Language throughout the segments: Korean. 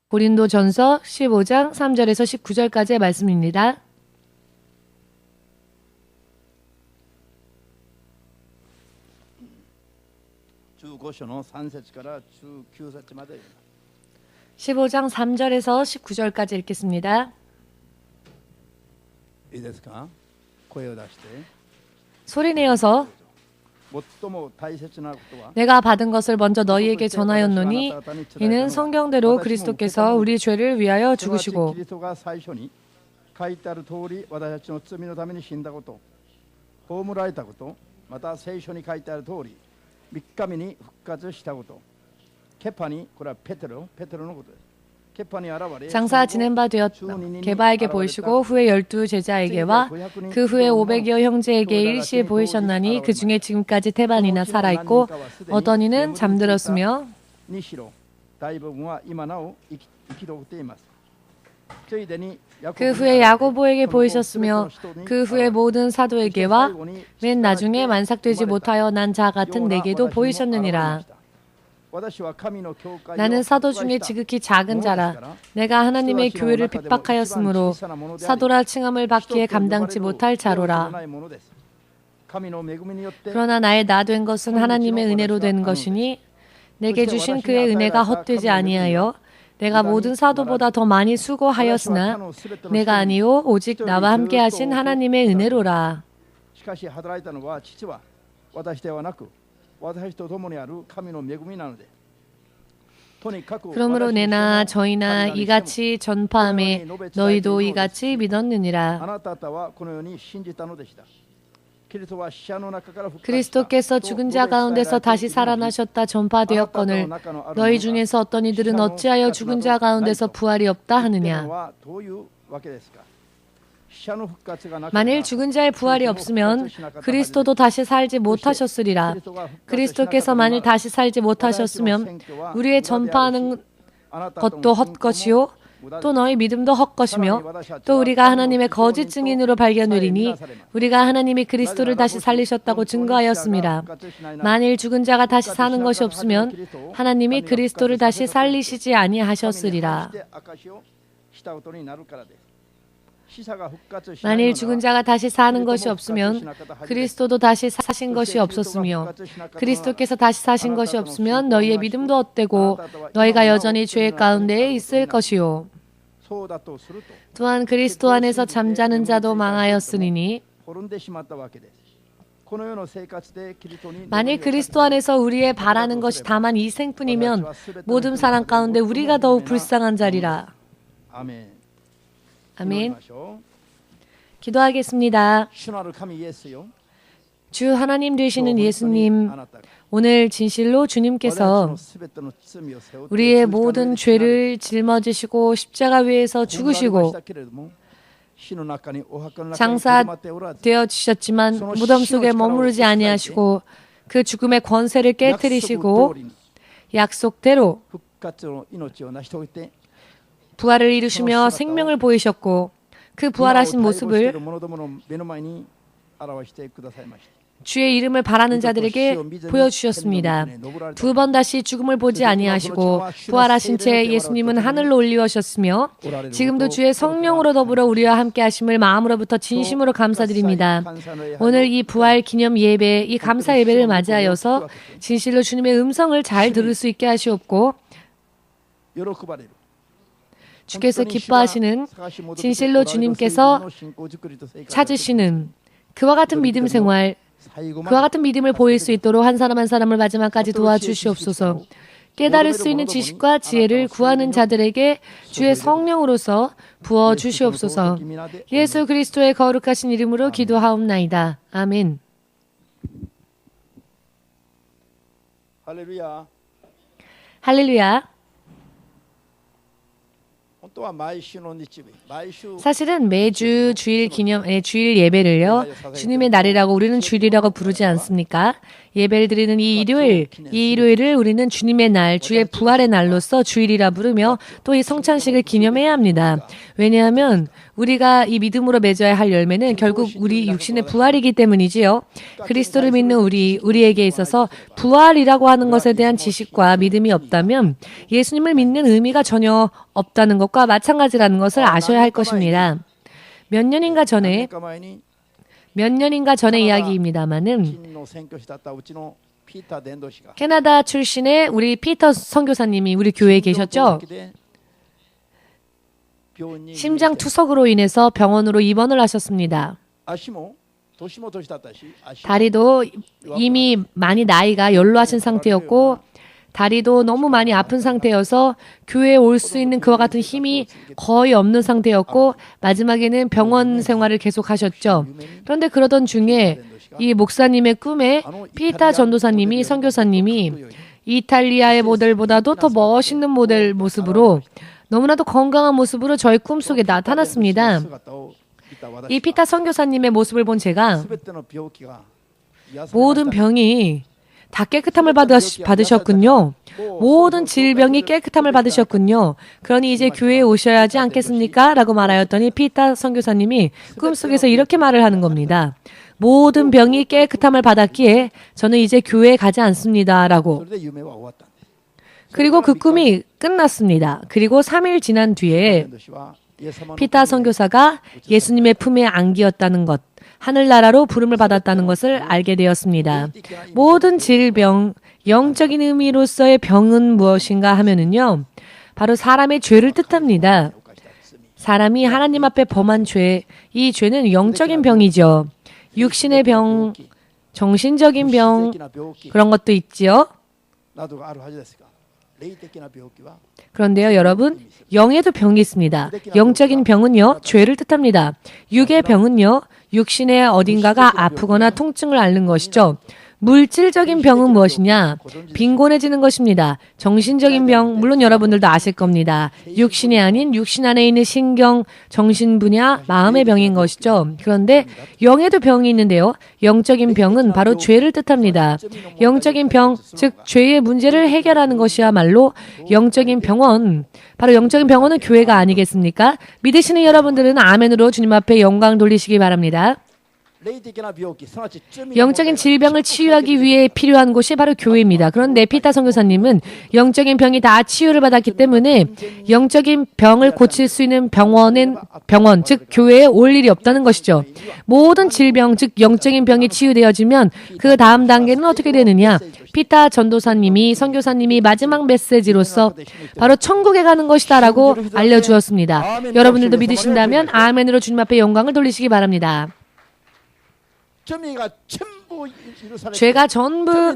고린도전서 15장 3절에서 19절까지의 말씀입니다. (15장) 15장 3절에서 19절까지 읽겠습니다. 소리내어서 내가 받은 것을 먼저 너희에게 전하였노니 이는 성경대로 그리스도께서 우리 죄를 위하여 죽으시고 장사 지낸 바 되었다. 게바에게 보이시고 후에 12제자에게와 그 후에 500여 형제에게 일시에 보이셨나니 그 중에 지금까지 태반이나 살아있고 어떤 이는 잠들었으며 그 후에 야고보에게 보이셨으며 그 후에 모든 사도에게와 맨 나중에 만삭되지 못하여 난 자 같은 내게도 보이셨느니라. 나는 사도 중에 지극히 작은 자라. 내가 하나님의 교회를 핍박하였으므로 사도라 칭함을 받기에 감당치 못할 자로라. 그러나 나의 나 된 것은 하나님의 은혜로 된 것이니 내게 주신 그의 은혜가 헛되지 아니하여 내가 모든 사도보다 더 많이 수고하였으나 내가 아니요 오직 나와 함께 하신 하나님의 은혜로라. 그러므로 내나 저희나 이같이 전파함에 너희도 이같이 믿었느니라. 그리스도께서 죽은 자 가운데서 다시 살아나셨다 전파되었거늘 너희 중에서 어떤 이들은 어찌하여 죽은 자 가운데서 부활이 없다 하느냐. 만일 죽은 자의 부활이 없으면 그리스도도 다시 살지 못하셨으리라. 그리스도께서 만일 다시 살지 못하셨으면 우리의 전파하는 것도 헛것이요 또 너희 믿음도 헛것이며 또 우리가 하나님의 거짓 증인으로 발견되리니 우리가 하나님이 그리스도를 다시 살리셨다고 증거하였습니다. 만일 죽은 자가 다시 사는 것이 없으면 하나님이 그리스도를 다시 살리시지 아니하셨으리라. 만일 죽은 자가 다시 사는 것이 없으면 그리스도도 다시 사신 것이 없었으며 그리스도께서 다시 사신 것이 없으면 너희의 믿음도 헛되고 너희가 여전히 죄 가운데에 있을 것이요. 또한 그리스도 안에서 잠자는 자도 망하였으니 만일 그리스도 안에서 우리의 바라는 것이 다만 이 생뿐이면 모든 사람 가운데 우리가 더욱 불쌍한 자리라. 아멘. 기도하겠습니다. 주 하나님 되시는 예수님, 오늘 진실로 주님께서 우리의 모든 죄를 짊어지시고 십자가 위에서 죽으시고 장사되어 주셨지만 무덤 속에 머무르지 아니하시고 그 죽음의 권세를 깨뜨리시고 약속대로 부활을 이루시며 생명을 보이셨고 그 부활하신 모습을 주의 이름을 바라는 자들에게 보여주셨습니다. 두 번 다시 죽음을 보지 아니하시고 부활하신 채 예수님은 하늘로 올리우셨으며 지금도 주의 성령으로 더불어 우리와 함께 하심을 마음으로부터 진심으로 감사드립니다. 오늘 이 부활 기념 예배, 이 감사 예배를 맞이하여서 진실로 주님의 음성을 잘 들을 수 있게 하시옵고 주께서 기뻐하시는 진실로 주님께서 찾으시는 그와 같은 믿음 생활, 그와 같은 믿음을 보일 수 있도록 한 사람 한 사람을 마지막까지 도와주시옵소서. 깨달을 수 있는 지식과 지혜를 구하는 자들에게 주의 성령으로서 부어주시옵소서. 예수 그리스도의 거룩하신 이름으로 기도하옵나이다. 아멘. 할렐루야. 사실은 매주 주일 주일 예배를요, 주님의 날이라고 우리는 주일이라고 부르지 않습니까? 예배를 드리는 이 일요일을 우리는 주님의 날, 주의 부활의 날로서 주일이라 부르며 또 이 성찬식을 기념해야 합니다. 왜냐하면 우리가 이 믿음으로 맺어야 할 열매는 결국 우리 육신의 부활이기 때문이지요. 그리스도를 믿는 우리에게 있어서 부활이라고 하는 것에 대한 지식과 믿음이 없다면 예수님을 믿는 의미가 전혀 없다는 것과 마찬가지라는 것을 아셔야 할 것입니다. 몇 년인가 전에 이야기입니다마는 캐나다 출신의 우리 피터 선교사님이 우리 교회에 계셨죠. 심장 투석으로 인해서 병원으로 입원을 하셨습니다. 다리도 이미 많이 나이가 연로하신 상태였고 다리도 너무 많이 아픈 상태여서 교회에 올 수 있는 그와 같은 힘이 거의 없는 상태였고 마지막에는 병원 생활을 계속 하셨죠. 그런데 그러던 중에 이 목사님의 꿈에 피타 전도사님이 선교사님이 이탈리아의 모델보다도 더 멋있는 모델 모습으로 너무나도 건강한 모습으로 저의 꿈속에 나타났습니다. 이 피타 선교사님의 모습을 본 제가 모든 병이 다 깨끗함을 받으셨군요. 모든 질병이 깨끗함을 받으셨군요. 그러니 이제 교회에 오셔야 하지 않겠습니까? 라고 말하였더니 피타 선교사님이 꿈속에서 이렇게 말을 하는 겁니다. 모든 병이 깨끗함을 받았기에 저는 이제 교회에 가지 않습니다. 라고. 그리고 그 꿈이 끝났습니다. 그리고 3일 지난 뒤에 피타 선교사가 예수님의 품에 안기었다는 것, 하늘나라로 부름을 받았다는 것을 알게 되었습니다. 모든 질병, 영적인 의미로서의 병은 무엇인가 하면은요, 바로 사람의 죄를 뜻합니다. 사람이 하나님 앞에 범한 죄, 이 죄는 영적인 병이죠. 육신의 병, 정신적인 병, 그런 것도 있지요. 그런데요, 여러분, 영에도 병이 있습니다. 영적인 병은요, 죄를 뜻합니다. 육의 병은요, 육신의 어딘가가 아프거나 통증을 앓는 것이죠. 물질적인 병은 무엇이냐? 빈곤해지는 것입니다. 정신적인 병, 물론 여러분들도 아실 겁니다. 육신이 아닌 육신 안에 있는 신경, 정신 분야, 마음의 병인 것이죠. 그런데 영에도 병이 있는데요. 영적인 병은 바로 죄를 뜻합니다. 영적인 병, 즉 죄의 문제를 해결하는 것이야말로 영적인 병원, 바로 영적인 병원은 교회가 아니겠습니까? 믿으시는 여러분들은 아멘으로 주님 앞에 영광 돌리시기 바랍니다. 영적인 질병을 치유하기 위해 필요한 곳이 바로 교회입니다. 그런데 피타 선교사님은 영적인 병이 다 치유를 받았기 때문에 영적인 병을 고칠 수 있는 병원, 즉 교회에 올 일이 없다는 것이죠. 모든 질병, 즉 영적인 병이 치유되어지면 그 다음 단계는 어떻게 되느냐? 피타 전도사님이, 선교사님이 마지막 메시지로서 바로 천국에 가는 것이다라고 알려주었습니다. 여러분들도 믿으신다면 아멘으로 주님 앞에 영광을 돌리시기 바랍니다. 죄가 전부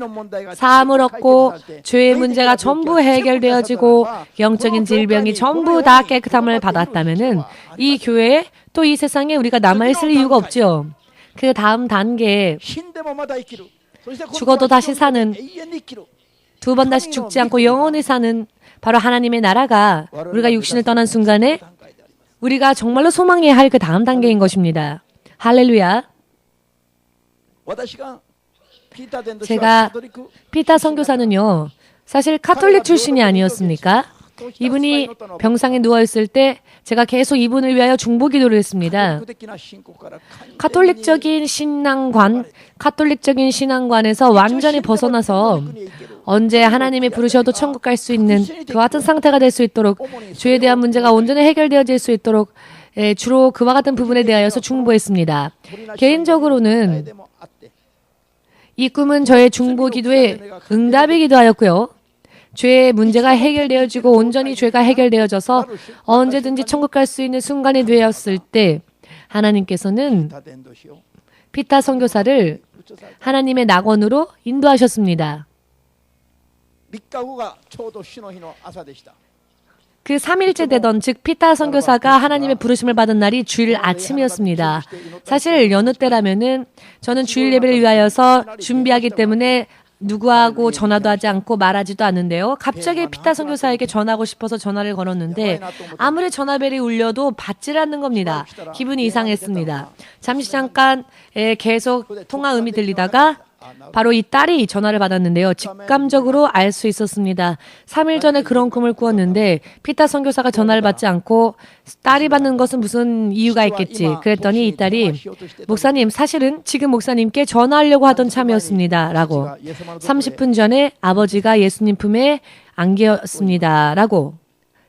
사함을 얻고 죄의 문제가 전부 해결되어지고 영적인 질병이 전부 다 깨끗함을 받았다면은 이 교회에 또 이 세상에 우리가 남아있을 이유가 없죠. 그 다음 단계 죽어도 다시 사는, 두 번 다시 죽지 않고 영원히 사는 바로 하나님의 나라가 우리가 육신을 떠난 순간에 우리가 정말로 소망해야 할 그 다음 단계인 것입니다. 할렐루야. 제가 피타 선교사는요, 사실 카톨릭 출신이 아니었습니까? 이분이 병상에 누워있을 때 제가 계속 이분을 위하여 중보기도를 했습니다. 카톨릭적인 신앙관에서 완전히 벗어나서 언제 하나님이 부르셔도 천국 갈 수 있는 그 같은 상태가 될 수 있도록, 죄에 대한 문제가 온전히 해결되어질 수 있도록 주로 그와 같은 부분에 대하여서 중보했습니다. 개인적으로는 이 꿈은 저의 중보기도의 응답이기도 하였고요. 죄의 문제가 해결되어지고 온전히 죄가 해결되어져서 언제든지 천국 갈 수 있는 순간이 되었을 때 하나님께서는 피타 선교사를 하나님의 낙원으로 인도하셨습니다. 그 3일째 되던, 즉 피타 선교사가 하나님의 부르심을 받은 날이 주일 아침이었습니다. 사실 여느 때라면은 저는 주일 예배를 위하여서 준비하기 때문에 누구하고 전화도 하지 않고 말하지도 않는데요. 갑자기 피타 선교사에게 전화하고 싶어서 전화를 걸었는데 아무리 전화벨이 울려도 받질 않는 겁니다. 기분이 이상했습니다. 잠깐 계속 통화 음이 들리다가 바로 이 딸이 전화를 받았는데요. 직감적으로 알 수 있었습니다. 3일 전에 그런 꿈을 꾸었는데 피타 선교사가 전화를 받지 않고 딸이 받는 것은 무슨 이유가 있겠지. 그랬더니 이 딸이 목사님 사실은 지금 목사님께 전화하려고 하던 참이었습니다. 라고 30분 전에 아버지가 예수님 품에 안겼습니다. 라고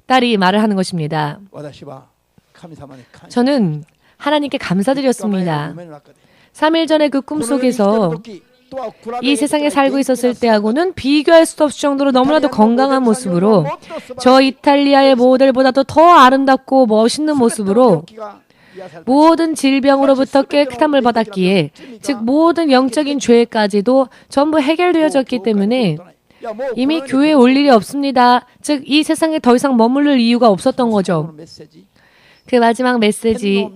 딸이 말을 하는 것입니다. 저는 하나님께 감사드렸습니다. 3일 전에 그 꿈속에서 이 세상에 살고 있었을 때하고는 비교할 수 없을 정도로 너무나도 건강한 모습으로 저 이탈리아의 모델보다도 더 아름답고 멋있는 모습으로 모든 질병으로부터 깨끗함을 받았기에 즉 모든 영적인 죄까지도 전부 해결되어졌기 때문에 이미 교회에 올 일이 없습니다. 즉 이 세상에 더 이상 머무를 이유가 없었던 거죠. 그 마지막 메시지,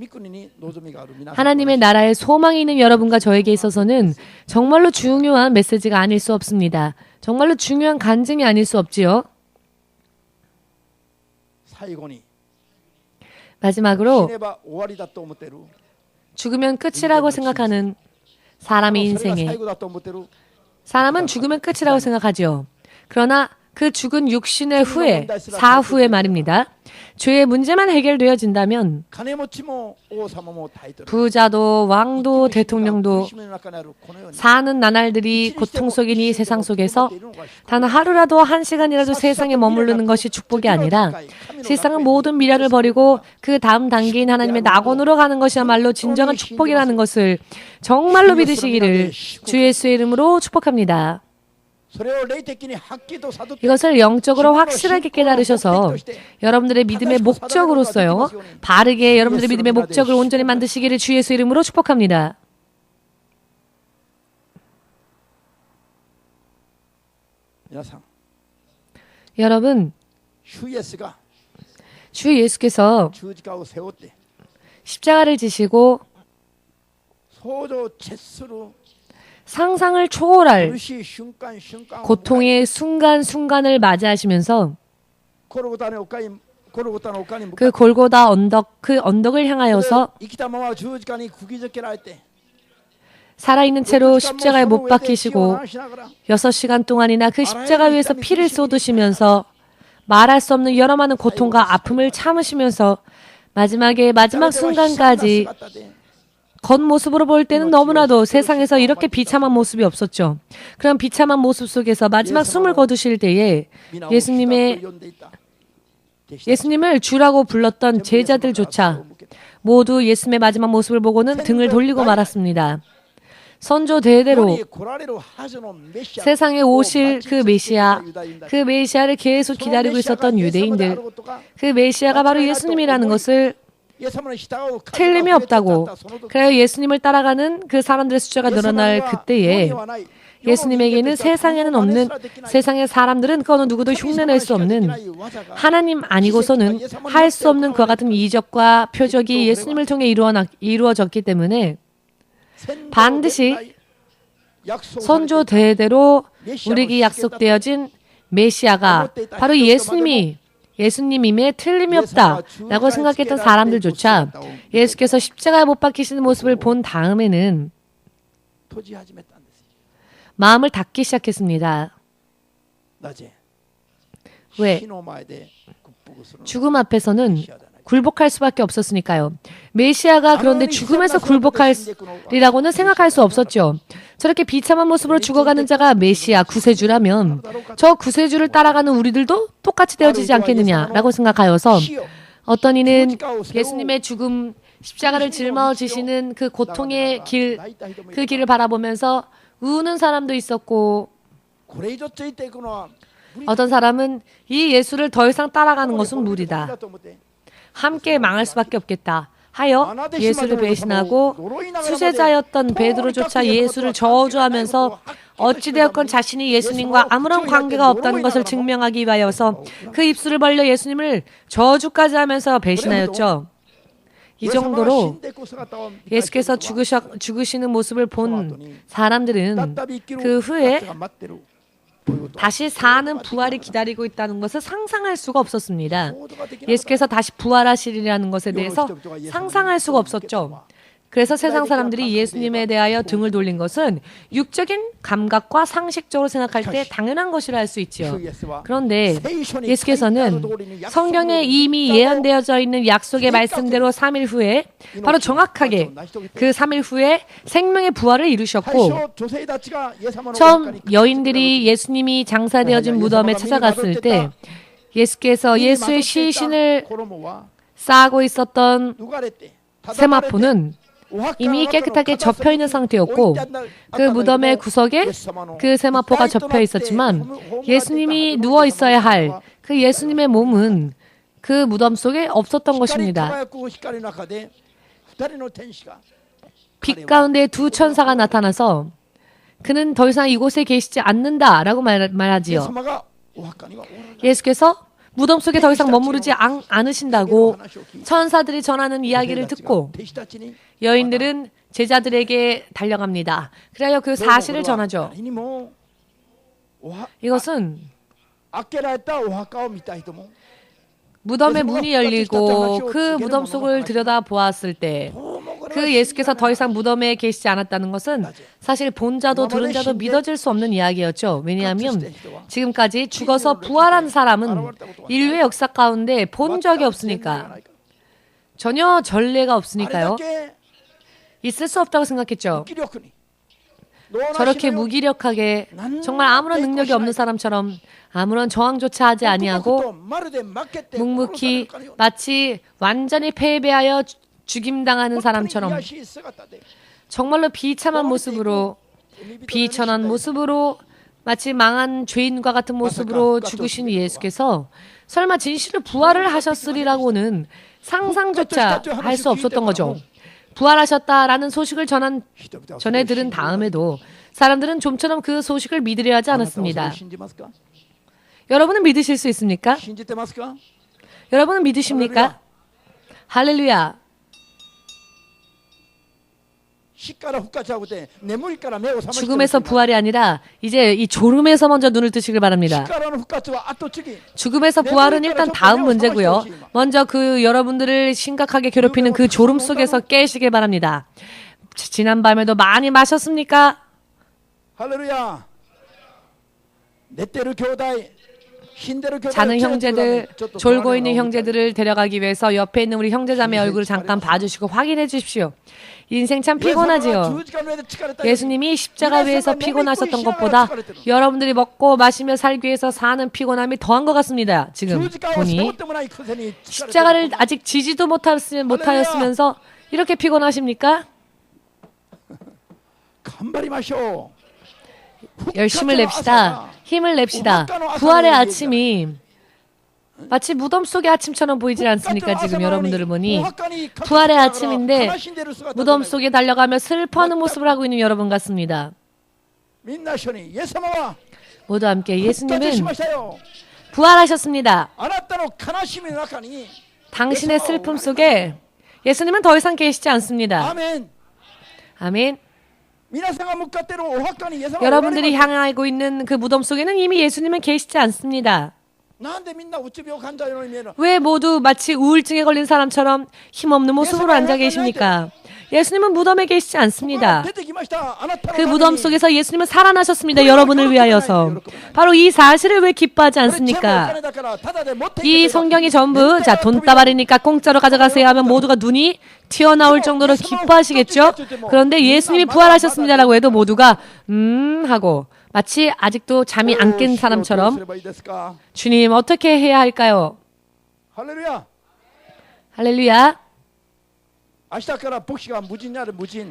하나님의 나라에 소망이 있는 여러분과 저에게 있어서는 정말로 중요한 메시지가 아닐 수 없습니다. 정말로 중요한 간증이 아닐 수 없지요. 마지막으로 죽으면 끝이라고 생각하는 사람의 인생에 사람은 죽으면 끝이라고 생각하죠. 그러나 그 죽은 육신의 후에, 사후에 말입니다. 죄의 문제만 해결되어진다면 부자도 왕도 대통령도 사는 나날들이 고통 속인 이 세상 속에서 단 하루라도 한 시간이라도 세상에 머무르는 것이 축복이 아니라 세상은 모든 미련을 버리고 그 다음 단계인 하나님의 낙원으로 가는 것이야말로 진정한 축복이라는 것을 정말로 믿으시기를 주 예수의 이름으로 축복합니다. 이것을 영적으로 확실하게 깨달으셔서 여러분들의 믿음의 목적으로서요. 바르게 여러분들의 믿음의 목적을 온전히 만드시기를 주 예수 이름으로 축복합니다. 여러분, 주 예수께서 십자가를 지시고 상상을 초월할 고통의 순간순간을 맞이하시면서 그 골고다 언덕, 그 언덕을 향하여서 살아있는 채로 십자가에 못 박히시고 6시간 동안이나 그 십자가 위에서 피를 쏟으시면서 말할 수 없는 여러 많은 고통과 아픔을 참으시면서 마지막에 마지막 순간까지 겉모습으로 볼 때는 너무나도 세상에서 이렇게 비참한 모습이 없었죠. 그런 비참한 모습 속에서 마지막 숨을 거두실 때에 예수님을 주라고 불렀던 제자들조차 모두 예수님의 마지막 모습을 보고는 등을 돌리고 말았습니다. 선조 대대로 세상에 오실 그 메시아, 그 메시아를 계속 기다리고 있었던 유대인들, 그 메시아가 바로 예수님이라는 것을 틀림이 없다고. 그래요. 예수님을 따라가는 그 사람들의 숫자가 늘어날 그때에 예수님에게는 세상에는 없는, 세상의 사람들은 그 어느 누구도 흉내낼 수 없는, 하나님 아니고서는 할 수 없는 그와 같은 이적과 표적이 예수님을 통해 이루어졌기 때문에 반드시 선조 대대로 우리에게 약속되어진 메시아가 바로 예수님임에 틀림이 없다라고 생각했던 사람들조차 예수께서 십자가에 못 박히시는 모습을 본 다음에는 마음을 닫기 시작했습니다. 왜? 죽음 앞에서는 굴복할 수밖에 없었으니까요. 메시아가 그런데 죽음에서 굴복하리라고는 생각할 수 없었죠. 저렇게 비참한 모습으로 죽어가는 자가 메시아, 구세주라면 저 구세주를 따라가는 우리들도 똑같이 되어지지 않겠느냐라고 생각하여서 어떤 이는 예수님의 죽음, 십자가를 짊어지시는 그 고통의 길, 그 길을 바라보면서 우는 사람도 있었고 어떤 사람은 이 예수를 더 이상 따라가는 것은 무리다. 함께 망할 수밖에 없겠다 하여 예수를 배신하고 수제자였던 베드로조차 예수를 저주하면서 어찌되었건 자신이 예수님과 아무런 관계가 없다는 것을 증명하기 위하여서 그 입술을 벌려 예수님을 저주까지 하면서 배신하였죠. 이 정도로 예수께서 죽으시는 모습을 본 사람들은 그 후에 다시 사는 부활이 기다리고 있다는 것을 상상할 수가 없었습니다. 예수께서 다시 부활하시리라는 것에 대해서 상상할 수가 없었죠. 그래서 세상 사람들이 예수님에 대하여 등을 돌린 것은 육적인 감각과 상식적으로 생각할 때 당연한 것이라 할 수 있지요. 그런데 예수께서는 성경에 이미 예언되어져 있는 약속의 말씀대로 3일 후에 바로 정확하게 그 3일 후에 생명의 부활을 이루셨고, 처음 여인들이 예수님이 장사되어진 무덤에 찾아갔을 때 예수께서 예수의 시신을 쌓고 있었던 세마포는 이미 깨끗하게 접혀 있는 상태였고, 그 무덤의 구석에 그 세마포가 접혀 있었지만 예수님이 누워 있어야 할 그 예수님의 몸은 그 무덤 속에 없었던 것입니다. 빛 가운데 두 천사가 나타나서 그는 더 이상 이곳에 계시지 않는다라고 말하지요. 예수께서 무덤 속에 더 이상 머무르지 않으신다고 천사들이 전하는 이야기를 듣고 여인들은 제자들에게 달려갑니다. 그래야 그 사실을 전하죠. 이것은 무덤의 문이 열리고 그 무덤 속을 들여다보았을 때 그 예수께서 더 이상 무덤에 계시지 않았다는 것은 사실 본 자도 들은 자도 믿어질 수 없는 이야기였죠. 왜냐하면 지금까지 죽어서 부활한 사람은 인류의 역사 가운데 본 적이 없으니까, 전혀 전례가 없으니까요. 있을 수 없다고 생각했죠. 저렇게 무기력하게 정말 아무런 능력이 없는 사람처럼 아무런 저항조차 하지 아니하고 묵묵히 마치 완전히 패배하여 죽임당하는 사람처럼 정말로 비참한 모습으로, 비천한 모습으로, 마치 망한 죄인과 같은 모습으로 죽으신 예수께서 설마 진실로 부활을 하셨으리라고는 상상조차 할 수 없었던 거죠. 부활하셨다라는 소식을 전해 들은 다음에도 사람들은 좀처럼 그 소식을 믿으려 하지 않았습니다. 여러분은 믿으실 수 있습니까? 여러분은 믿으십니까? 할렐루야. 죽음에서 부활이 아니라 이제 이 졸음에서 먼저 눈을 뜨시길 바랍니다. 죽음에서 부활은 일단 다음 문제고요. 먼저 그 여러분들을 심각하게 괴롭히는 그 졸음 속에서 깨시길 바랍니다. 지난 밤에도 많이 마셨습니까? 할렐루야. 자는 형제들, 졸고 있는 형제들을 데려가기 위해서 옆에 있는 우리 형제자매 얼굴을 잠깐 봐주시고 확인해 주십시오. 인생 참 피곤하지요. 예수님이 십자가 위에서 피곤하셨던 것보다 여러분들이 먹고 마시며 살기 위해서 사는 피곤함이 더한 것 같습니다. 지금 보니 십자가를 아직 지지도 못하였으면서 이렇게 피곤하십니까? 열심을 냅시다. 힘을 냅시다. 부활의 아침이 마치 무덤 속의 아침처럼 보이질 않습니까? 지금 여러분들을 보니 부활의 아침인데 무덤 속에 달려가며 슬퍼하는 모습을 하고 있는 여러분 같습니다. 모두 함께 예수님은 부활하셨습니다. 당신의 슬픔 속에 예수님은 더 이상 계시지 않습니다. 아멘. 여러분들이 향하고 있는 그 무덤 속에는 이미 예수님은 계시지 않습니다. 왜 모두 마치 우울증에 걸린 사람처럼 힘없는 모습으로 앉아 계십니까? 예수님은 무덤에 계시지 않습니다. 그 무덤 속에서 예수님은 살아나셨습니다. 여러분을 위하여서. 바로 이 사실을 왜 기뻐하지 않습니까? 이 성경이 전부 자 돈다발이니까 공짜로 가져가세요 하면 모두가 눈이 튀어나올 정도로 기뻐하시겠죠? 그런데 예수님이 부활하셨습니다라고 해도 모두가 하고 마치 아직도 잠이 안 깬 사람처럼 주님 어떻게 해야 할까요? 할렐루야.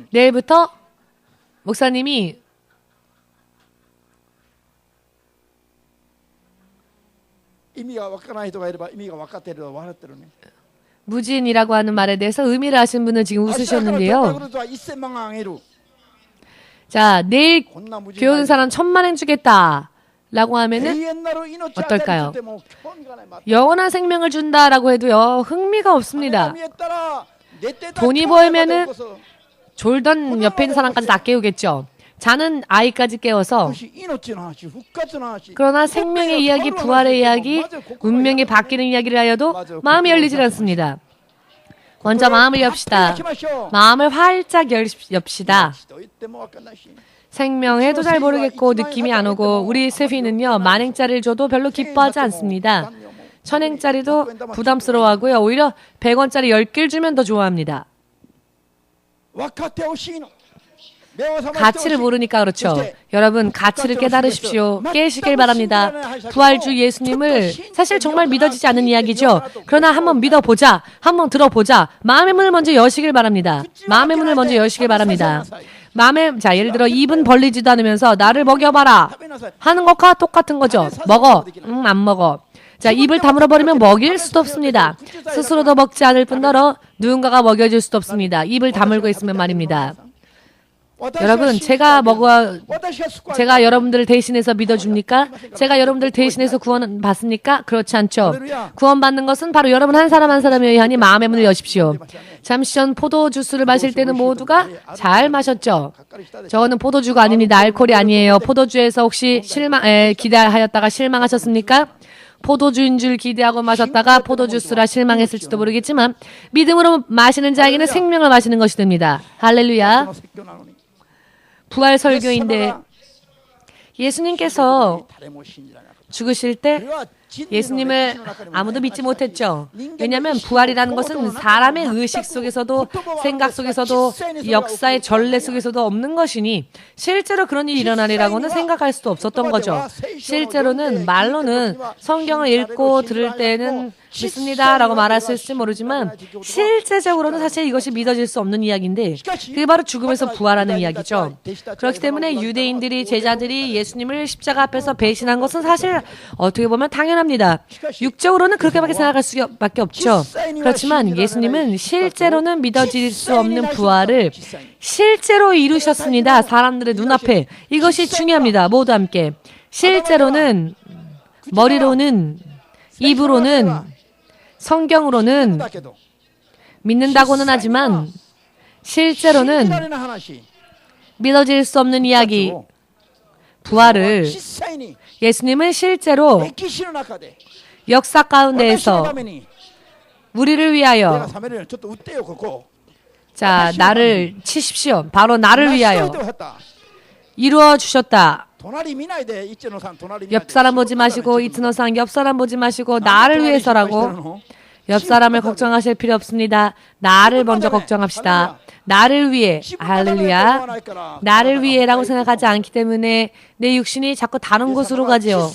내일부터 목사님이 무진이라고 하는 말에 대해서 의미를 아신 분은 지금 웃으셨는데요. 자, 내일 교훈 사람 10,000,000원 주겠다 라고 하면은 어떨까요? 영원한 생명을 준다라고 해도요, 흥미가 없습니다. 돈이 벌면은 졸던 옆에 있는 사람까지 다 깨우겠죠. 자는 아이까지 깨워서. 그러나 생명의 이야기, 부활의 이야기, 운명이 바뀌는 이야기를 하여도 마음이 열리질 않습니다. 먼저 마음을 엽시다. 마음을 활짝 엽시다. 생명에도 잘 모르겠고 느낌이 안 오고 우리 세피는요 만행짜리를 줘도 별로 기뻐하지 않습니다. 1000행짜리도 부담스러워하고요. 오히려 100원짜리 10개를 주면 더 좋아합니다. 가치를 모르니까 그렇죠. 여러분 가치를 깨달으십시오. 깨시길 바랍니다. 부활주 예수님을 사실 정말 믿어지지 않는 이야기죠. 그러나 한번 믿어보자. 한번 들어보자. 마음의 문을 먼저 여시길 바랍니다. 마음의 문을 먼저 여시길 바랍니다. 자 예를 들어 입은 벌리지도 않으면서 나를 먹여봐라 하는 것과 똑같은 거죠. 먹어. 안 먹어. 자, 입을 다물어버리면 먹일 수도 없습니다. 스스로도 먹지 않을 뿐더러 누군가가 먹여줄 수도 없습니다. 입을 다물고 있으면 말입니다. 여러분, 제가 여러분들을 대신해서 믿어줍니까? 제가 여러분들을 대신해서 구원 받습니까? 그렇지 않죠. 구원받는 것은 바로 여러분 한 사람 한 사람에 의하니 마음의 문을 여십시오. 잠시 전 포도 주스를 마실 때는 모두가 잘 마셨죠. 저거는 포도주가 아닙니다. 알코올이 아니에요. 포도주에서 혹시 기대하였다가 실망하셨습니까? 포도주인 줄 기대하고 마셨다가 포도주스라 실망했을지도 모르겠지만 믿음으로 마시는 자에게는 생명을 마시는 것이 됩니다. 할렐루야. 부활 설교인데 예수님께서 죽으실 때 예수님을 아무도 믿지 못했죠. 왜냐하면 부활이라는 것은 사람의 의식 속에서도 생각 속에서도 역사의 전례 속에서도 없는 것이니 실제로 그런 일이 일어나리라고는 생각할 수도 없었던 거죠. 실제로는 말로는 성경을 읽고 들을 때는 믿습니다 라고 말했을지 모르지만 실제적으로는 사실 이것이 믿어질 수 없는 이야기인데 그게 바로 죽음에서 부활하는 이야기죠. 그렇기 때문에 유대인들이 제자들이 예수님을 십자가 앞에서 배신한 것은 사실 어떻게 보면 당연합니다. 육적으로는 그렇게밖에 생각할 수밖에 없죠. 그렇지만 예수님은 실제로는 믿어질 수 없는 부활을 실제로 이루셨습니다. 사람들의 눈앞에. 이것이 중요합니다. 모두 함께. 실제로는 머리로는 입으로는 성경으로는 믿는다고는 하지만 실제로는 믿어질 수 없는 이야기 부활을 예수님은 실제로 역사 가운데에서 우리를 위하여 자 나를 치십시오. 바로 나를 위하여 이루어 주셨다. 옆 사람 보지 마시고 이트노상 옆 사람 보지 마시고 나를 위해서라고. 옆 사람을 걱정하실 필요 없습니다. 나를 먼저 걱정합시다. 나를 위해 할렐루야. 나를 위해라고 생각하지 않기 때문에 내 육신이 자꾸 다른 곳으로 가지요.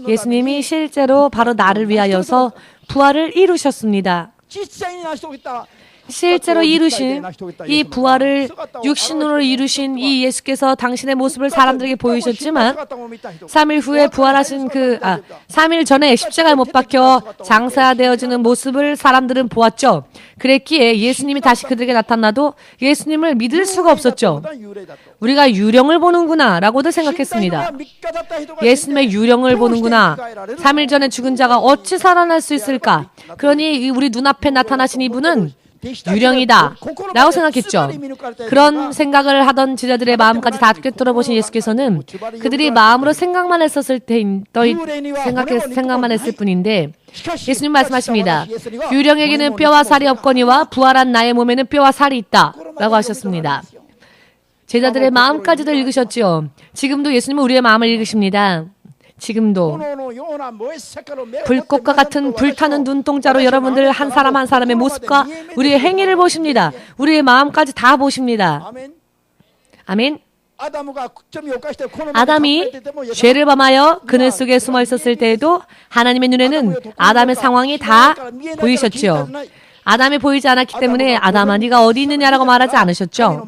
예수님이 실제로 바로 나를 위하여서 부활을 이루셨습니다. 실제로 이루신 이 부활을 육신으로 이루신 이 예수께서 당신의 모습을 사람들에게 보이셨지만 3일 후에 부활하신 3일 전에 십자가에 못 박혀 장사되어지는 모습을 사람들은 보았죠. 그랬기에 예수님이 다시 그들에게 나타나도 예수님을 믿을 수가 없었죠. 우리가 유령을 보는구나 라고도 생각했습니다. 예수님의 유령을 보는구나. 3일 전에 죽은 자가 어찌 살아날 수 있을까? 그러니 우리 눈앞에 나타나신 이분은 유령이다 라고 생각했죠. 그런 생각을 하던 제자들의 마음까지 다 꿰뚫어 보신 예수께서는 그들이 마음으로 생각만 했을 뿐인데 예수님 말씀하십니다. 유령에게는 뼈와 살이 없거니와 부활한 나의 몸에는 뼈와 살이 있다 라고 하셨습니다. 제자들의 마음까지도 읽으셨죠. 지금도 예수님은 우리의 마음을 읽으십니다. 지금도 불꽃과 같은 불타는 눈동자로 여러분들 한 사람 한 사람의 모습과 우리의 행위를 보십니다. 우리의 마음까지 다 보십니다. 아멘. 아담이 죄를 범하여 그늘 속에 숨어 있었을 때에도 하나님의 눈에는 아담의 상황이 다 보이셨죠. 아담이 보이지 않았기 때문에 아담아 네가 어디 있느냐라고 말하지 않으셨죠.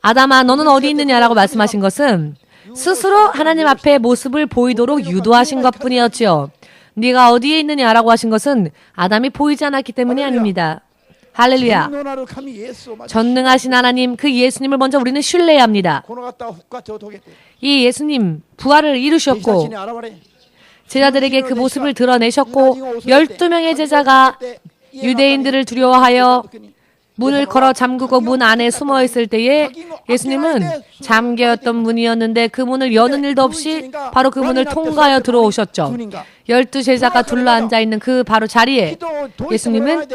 아담아 너는 어디 있느냐라고 말씀하신 것은 스스로 하나님 앞에 모습을 보이도록 유도하신 것뿐이었지요. 네가 어디에 있느냐라고 하신 것은 아담이 보이지 않았기 때문이 아닙니다. 할렐루야. 전능하신 하나님 그 예수님을 먼저 우리는 신뢰해야 합니다. 이 예수님 부활을 이루셨고 제자들에게 그 모습을 드러내셨고 12명의 제자가 유대인들을 두려워하여 문을 걸어 잠그고 문 안에 숨어 있을 때에 예수님은 잠겨있던 문이었는데 그 문을 여는 일도 없이 바로 그 문을 통과하여 들어오셨죠. 12 제자가 둘러앉아 있는 그 바로 자리에 예수님은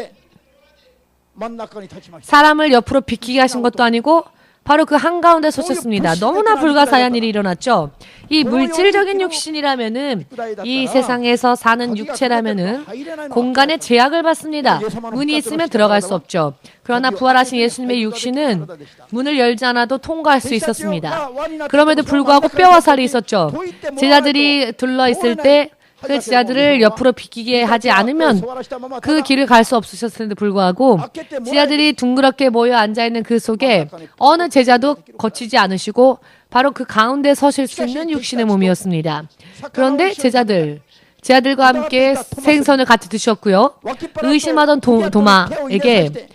사람을 옆으로 비키게 하신 것도 아니고 바로 그 한가운데 서셨습니다. 너무나 불가사의한 일이 일어났죠. 이 물질적인 육신이라면은, 이 세상에서 사는 육체라면은 공간의 제약을 받습니다. 문이 있으면 들어갈 수 없죠. 그러나 부활하신 예수님의 육신은 문을 열지 않아도 통과할 수 있었습니다. 그럼에도 불구하고 뼈와 살이 있었죠. 제자들이 둘러 있을 때 그 제자들을 옆으로 비키게 하지 않으면 그 길을 갈 수 없으셨음에도 불구하고 제자들이 둥그렇게 모여 앉아있는 그 속에 어느 제자도 거치지 않으시고 바로 그 가운데 서실 수 있는 육신의 몸이었습니다. 그런데 제자들과 함께 생선을 같이 드셨고요. 의심하던 도마에게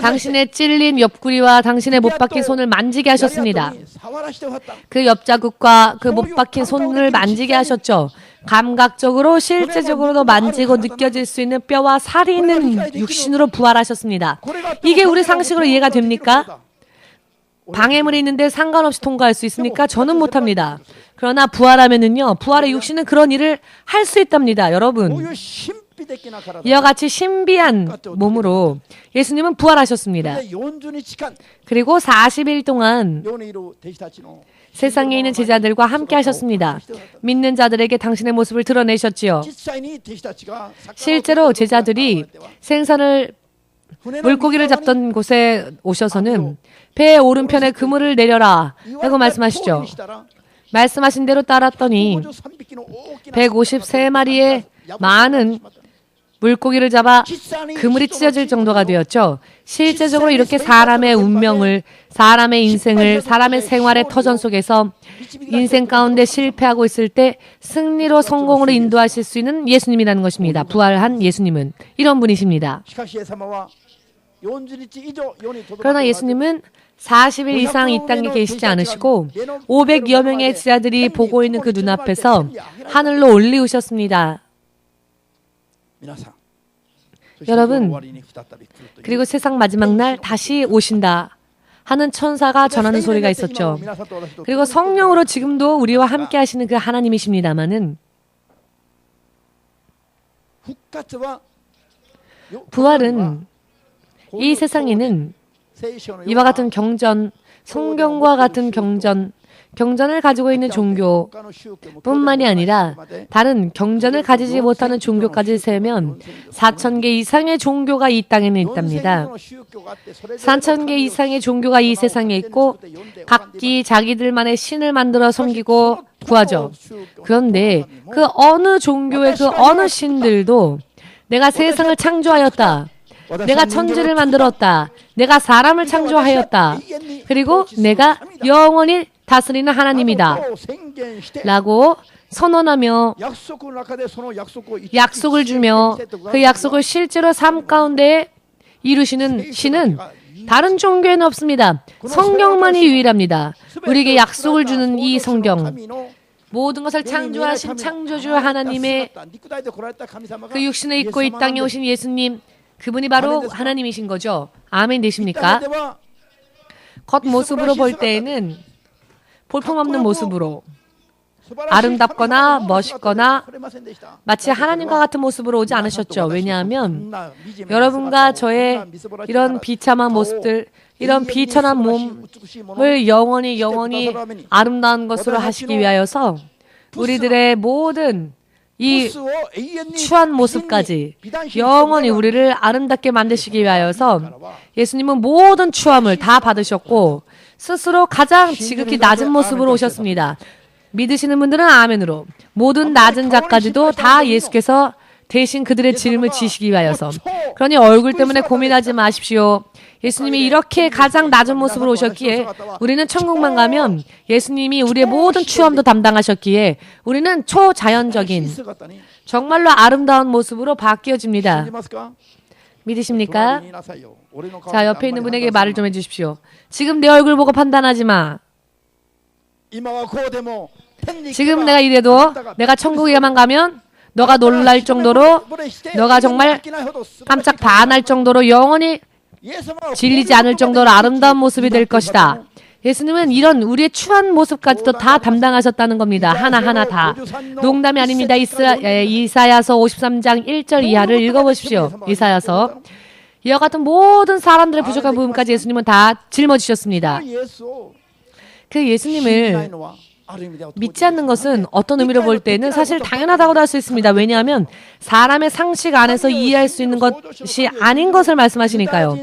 당신의 찔린 옆구리와 당신의 못 박힌 손을 만지게 하셨습니다. 그 옆자국과 그 못 박힌 손을 만지게 하셨죠. 감각적으로 실제적으로도 만지고 느껴질 수 있는 뼈와 살이 있는 육신으로 부활하셨습니다. 이게 우리 상식으로 이해가 됩니까? 방해물이 있는데 상관없이 통과할 수 있습니까? 저는 못합니다. 그러나 부활하면은요, 부활의 육신은 그런 일을 할 수 있답니다. 여러분, 이와 같이 신비한 몸으로 예수님은 부활하셨습니다. 그리고 40일 동안 세상에 있는 제자들과 함께 하셨습니다. 믿는 자들에게 당신의 모습을 드러내셨지요. 실제로 제자들이 생선을 물고기를 잡던 곳에 오셔서는 배의 오른편에 그물을 내려라 라고 말씀하시죠. 말씀하신 대로 따랐더니 153마리의 많은 물고기를 잡아 그물이 찢어질 정도가 되었죠. 실제적으로 이렇게 사람의 운명을, 사람의 인생을, 사람의 생활의 터전 속에서 인생 가운데 실패하고 있을 때 승리로 성공으로 인도하실 수 있는 예수님이라는 것입니다. 부활한 예수님은 이런 분이십니다. 그러나 예수님은 40일 이상 이 땅에 계시지 않으시고 500여 명의 제자들이 보고 있는 그 눈앞에서 하늘로 올리우셨습니다. 여러분, 그리고 세상 마지막 날 다시 오신다 하는 천사가 전하는 소리가 있었죠. 그리고 성령으로 지금도 우리와 함께 하시는 그 하나님이십니다마는 부활은 이 세상에는 이와 같은 경전, 성경과 같은 경전을 가지고 있는 종교뿐만이 아니라 다른 경전을 가지지 못하는 종교까지 세면 4,000개 이상의 종교가 이 땅에는 있답니다. 4,000개 이상의 종교가 이 세상에 있고 각기 자기들만의 신을 만들어 섬기고 구하죠. 그런데 그 어느 종교의 그 어느 신들도 내가 세상을 창조하였다, 내가 천지를 만들었다, 내가 사람을 창조하였다, 그리고 내가 영원히 다스리는 하나님이다 라고 선언하며 약속을 주며 그 약속을 실제로 삶 가운데 이루시는 신은 다른 종교에는 없습니다. 성경만이 유일합니다. 우리에게 약속을 주는 이 성경, 모든 것을 창조하신 창조주 하나님의 그 육신을 입고 이 땅에 오신 예수님, 그분이 바로 하나님이신 거죠. 아멘 되십니까? 겉모습으로 볼 때에는 볼품없는 모습으로 아름답거나 멋있거나 마치 하나님과 같은 모습으로 오지 않으셨죠. 왜냐하면 여러분과 저의 이런 비참한 모습들, 이런 비천한 몸을 영원히 아름다운 것으로 하시기 위하여서 우리들의 모든 이 추한 모습까지 영원히 우리를 아름답게 만드시기 위하여서 예수님은 모든 추함을 다 받으셨고 스스로 가장 지극히 낮은 모습으로 오셨습니다. 믿으시는 분들은 아멘으로, 모든 낮은 자까지도 다 예수께서 대신 그들의 짐을 지시기 위하여서. 그러니 얼굴 때문에 고민하지 마십시오. 예수님이 이렇게 가장 낮은 모습으로 오셨기에 우리는 천국만 가면 예수님이 우리의 모든 추함도 담당하셨기에 우리는 초자연적인 정말로 아름다운 모습으로 바뀌어집니다. 믿으십니까? 자, 옆에 있는 분에게 말을 좀 해주십시오. 지금 내 얼굴 보고 판단하지 마. 지금 내가 이래도 내가 천국에만 가면 너가 놀랄 정도로, 너가 정말 깜짝 반할 정도로, 영원히 질리지 않을 정도로 아름다운 모습이 될 것이다. 예수님은 이런 우리의 추한 모습까지도 다 담당하셨다는 겁니다. 하나하나 다. 농담이 아닙니다. 이사야서 53장 1절 이하를 읽어보십시오. 이사야서 이와 같은 모든 사람들의 부족한 부분까지 예수님은 다 짊어지셨습니다. 그 예수님을 믿지 않는 것은 어떤 의미로 볼 때는 사실 당연하다고도 할 수 있습니다. 왜냐하면 사람의 상식 안에서 이해할 수 있는 것이 아닌 것을 말씀하시니까요.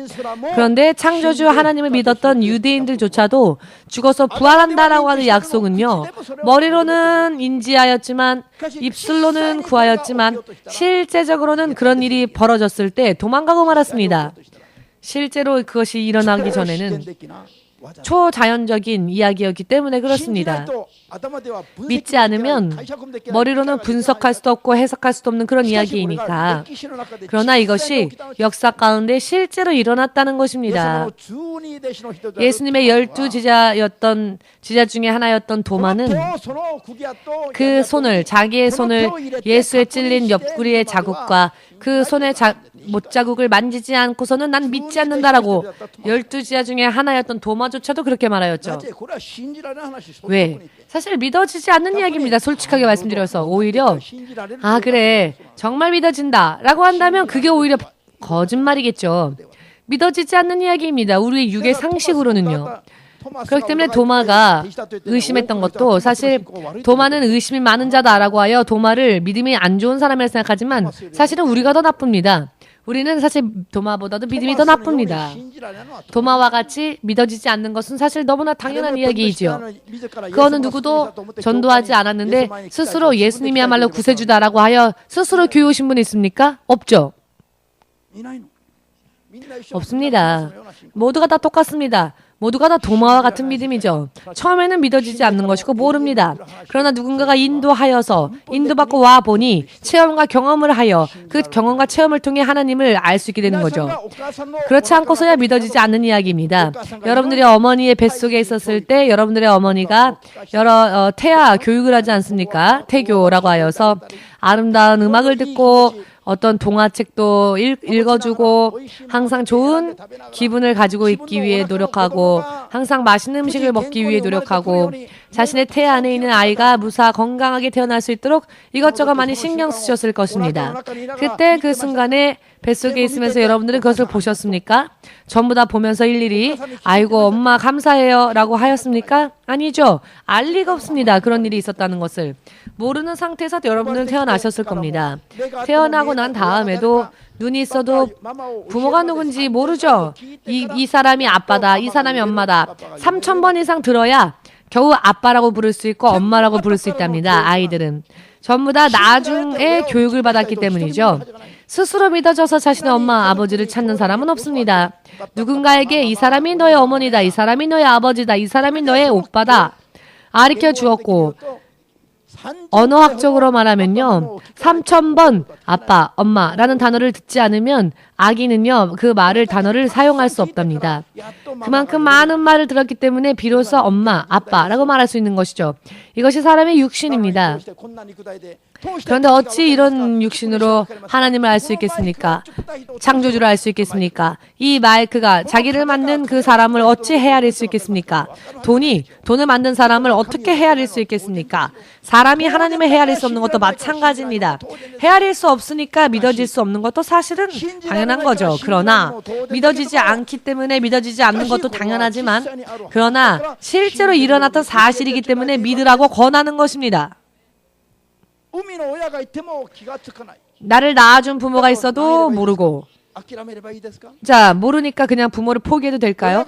그런데 창조주 하나님을 믿었던 유대인들조차도 죽어서 부활한다라고 하는 약속은요. 머리로는 인지하였지만 입술로는 구하였지만 실제적으로는 그런 일이 벌어졌을 때 도망가고 말았습니다. 실제로 그것이 일어나기 전에는 초자연적인 이야기였기 때문에 그렇습니다. 믿지 않으면 머리로는 분석할 수도 없고 해석할 수도 없는 그런 이야기이니까. 그러나 이것이 역사 가운데 실제로 일어났다는 것입니다. 예수님의 12제자였던 제자 중에 하나였던 도마는 그 손을, 자기의 손을 예수에 찔린 옆구리의 자국과 그 손의 못자국을 만지지 않고서는 난 믿지 않는다라고 12제자 중에 하나였던 도마조차도 그렇게 말하였죠. 왜? 사실 믿어지지 않는 이야기입니다. 솔직하게 말씀드려서. 오히려 그래 정말 믿어진다 라고 한다면 그게 오히려 거짓말이겠죠. 믿어지지 않는 이야기입니다. 우리의 육의 상식으로는요. 그렇기 때문에 도마가 의심했던 것도 사실 도마는 의심이 많은 자다라고 하여 도마를 믿음이 안 좋은 사람이라 생각하지만 사실은 우리가 더 나쁩니다. 우리는 사실 도마보다도 믿음이 더 나쁩니다. 도마와 같이 믿어지지 않는 것은 사실 너무나 당연한 이야기이죠. 그 어느 누구도 전도하지 않았는데 스스로 예수님이야말로 구세주다라고 하여 스스로 교회 오신 분 있습니까? 없죠. 없습니다. 모두가 다 똑같습니다. 모두가 다 도마와 같은 믿음이죠. 처음에는 믿어지지 않는 것이고 모릅니다. 그러나 누군가가 인도받고 와 보니 체험과 경험을 하여 그 경험과 체험을 통해 하나님을 알 수 있게 되는 거죠. 그렇지 않고서야 믿어지지 않는 이야기입니다. 여러분들이 어머니의 뱃속에 있었을 때 여러분들의 어머니가 여러 태아 교육을 하지 않습니까? 태교라고 하여서 아름다운 음악을 듣고 어떤 동화책도 읽어주고 항상 좋은 기분을 가지고 있기 위해 노력하고 항상 맛있는 음식을 먹기 위해 노력하고 자신의 태 안에 있는 아이가 무사 건강하게 태어날 수 있도록 이것저것 많이 신경 쓰셨을 것입니다. 그때 그 순간에 뱃속에 있으면서 여러분들은 그것을 보셨습니까? 전부 다 보면서 일일이 아이고 엄마 감사해요 라고 하였습니까? 아니죠. 알 리가 없습니다. 그런 일이 있었다는 것을. 모르는 상태에서 여러분들은 태어나셨을 겁니다. 태어나고 난 다음에도 눈이 있어도 부모가 누군지 모르죠. 이 사람이 아빠다. 이 사람이 엄마다. 3,000번 이상 들어야 겨우 아빠라고 부를 수 있고 엄마라고 부를 수 있답니다. 아이들은. 전부 다 나중에 교육을 받았기 때문이죠. 스스로 믿어져서 자신의 엄마, 아버지를 찾는 사람은 없습니다. 누군가에게 이 사람이 너의 어머니다. 이 사람이 너의 아버지다. 이 사람이 너의 오빠다. 가르쳐 주었고 언어학적으로 말하면요. 3,000번 아빠, 엄마라는 단어를 듣지 않으면 아기는요. 그 단어를 사용할 수 없답니다. 그만큼 많은 말을 들었기 때문에 비로소 엄마, 아빠라고 말할 수 있는 것이죠. 이것이 사람의 육신입니다. 그런데 어찌 이런 육신으로 하나님을 알 수 있겠습니까? 창조주를 알 수 있겠습니까? 이 마이크가 자기를 만든 그 사람을 어찌 헤아릴 수 있겠습니까? 돈을 만든 사람을 어떻게 헤아릴 수 있겠습니까? 사람이 하나님을 헤아릴 수 없는 것도 마찬가지입니다. 헤아릴 수 없으니까 믿어질 수 없는 것도 사실은 당연한 거죠. 그러나 믿어지지 않기 때문에 믿어지지 않는 것도 당연하지만 그러나 실제로 일어났던 사실이기 때문에 믿으라고 권하는 것입니다. 나를 낳아준 부모가 있어도 모르고 자, 모르니까 그냥 부모를 포기해도 될까요?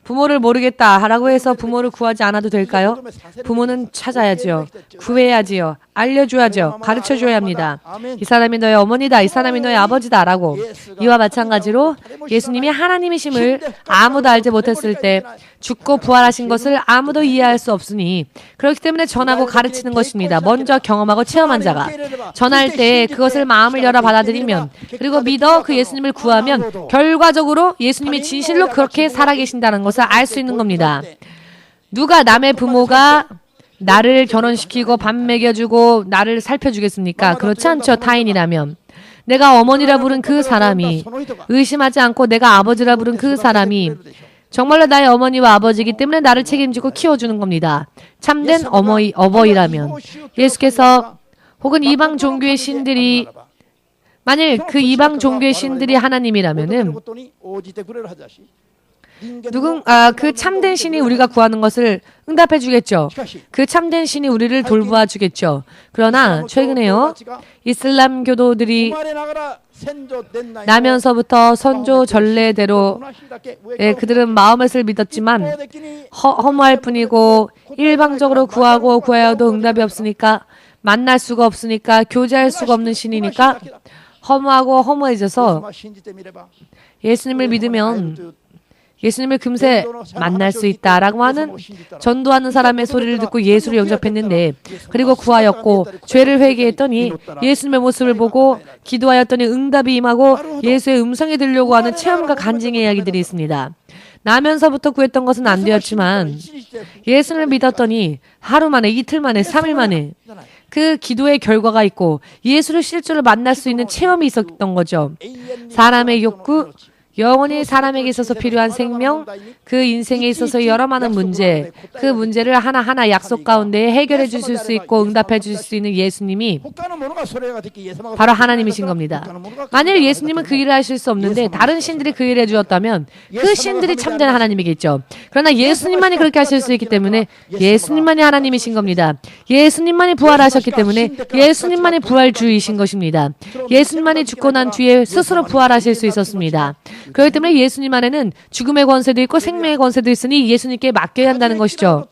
부모를 모르겠다라고 해서 부모를 구하지 않아도 될까요? 부모는 찾아야지요. 구해야지요. 알려줘야죠. 가르쳐줘야 합니다. 이 사람이 너의 어머니다. 이 사람이 너의 아버지다 라고. 이와 마찬가지로 예수님이 하나님이심을 아무도 알지 못했을 때 죽고 부활하신 것을 아무도 이해할 수 없으니 그렇기 때문에 전하고 가르치는 것입니다. 먼저 경험하고 체험한 자가 전할 때 그것을 마음을 열어 받아들이면 그리고 믿어 그 예수님을 구하면 결과적으로 예수님이 진실로 그렇게 살아계신다는 것을 알 수 있는 겁니다. 누가 남의 부모가 나를 결혼시키고 밥 먹여주고 나를 살펴주겠습니까? 그렇지 않죠. 타인이라면. 내가 어머니라 부른 그 사람이 의심하지 않고 내가 아버지라 부른 그 사람이 정말로 나의 어머니와 아버지이기 때문에 나를 책임지고 키워주는 겁니다. 참된 어버이라면 예수께서 혹은 이방 종교의 신들이 만일 그 이방 종교의 신들이 하나님이라면은 그 참된 신이 우리가 구하는 것을 응답해 주겠죠. 그 참된 신이 우리를 돌보아 주겠죠. 그러나 최근에요, 이슬람 교도들이 나면서부터 선조 전례대로 그들은 마음에서 믿었지만 허무할 뿐이고 일방적으로 구하고 구하여도 응답이 없으니까, 만날 수가 없으니까, 교제할 수가 없는 신이니까 허무하고 허무해져서 예수님을 믿으면 예수님을 금세 만날 수 있다라고 하는 전도하는 사람의 소리를 듣고 예수를 영접했는데, 그리고 구하였고 죄를 회개했더니 예수님의 모습을 보고 기도하였더니 응답이 임하고 예수의 음성이 들려고 하는 체험과 간증의 이야기들이 있습니다. 나면서부터 구했던 것은 안 되었지만 예수를 믿었더니 하루 만에, 이틀 만에, 3일 만에 그 기도의 결과가 있고 예수를 실제로 만날 수 있는 체험이 있었던 거죠. 사람의 욕구, 영원히 사람에게 있어서 필요한 생명, 그 인생에 있어서 여러 많은 문제, 그 문제를 하나하나 약속 가운데 해결해 주실 수 있고 응답해 주실 수 있는 예수님이 바로 하나님이신 겁니다. 만일 예수님은 그 일을 하실 수 없는데 다른 신들이 그 일을 해주었다면 그 신들이 참된 하나님이겠죠. 그러나 예수님만이 그렇게 하실 수 있기 때문에 예수님만이 하나님이신 겁니다. 예수님만이 부활하셨기 때문에 예수님만이 부활주이신 것입니다. 예수님만이 죽고 난 뒤에 스스로 부활하실 수 있었습니다. 그렇기 때문에 예수님 안에는 죽음의 권세도 있고 생명의 권세도 있으니 예수님께 맡겨야 한다는 것이죠.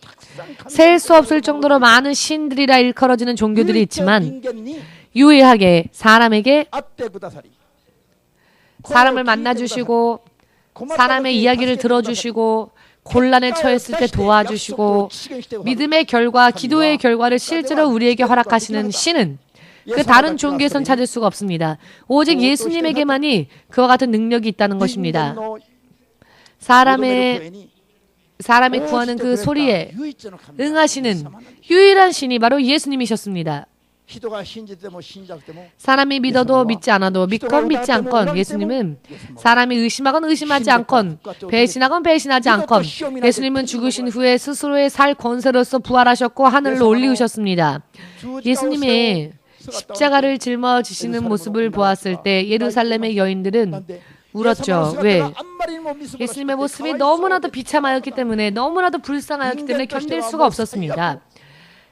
셀 수 없을 정도로 많은 신들이라 일컬어지는 종교들이 있지만 유일하게 사람에게 사람을 만나주시고 사람의 이야기를 들어주시고 곤란에 처했을 때 도와주시고 믿음의 결과, 기도의 결과를 실제로 우리에게 허락하시는 신은 그 다른 종교에선 찾을 수가 없습니다. 오직 예수님에게만이 그와 같은 능력이 있다는 것입니다. 사람이 구하는 그 소리에 응하시는 유일한 신이 바로 예수님이셨습니다. 사람이 믿어도 믿지 않아도 믿건 믿지 않건 예수님은, 사람이 의심하건 의심하지 않건 배신하건 배신하지 않건 예수님은 죽으신 후에 스스로의 살 권세로서 부활하셨고 하늘로 올리우셨습니다. 예수님의 십자가를 짊어지시는 모습을 보았을 때 예루살렘의 여인들은 울었죠. 왜? 예수님의 모습이 너무나도 비참하였기 때문에, 너무나도 불쌍하였기 때문에 견딜 수가 없었습니다.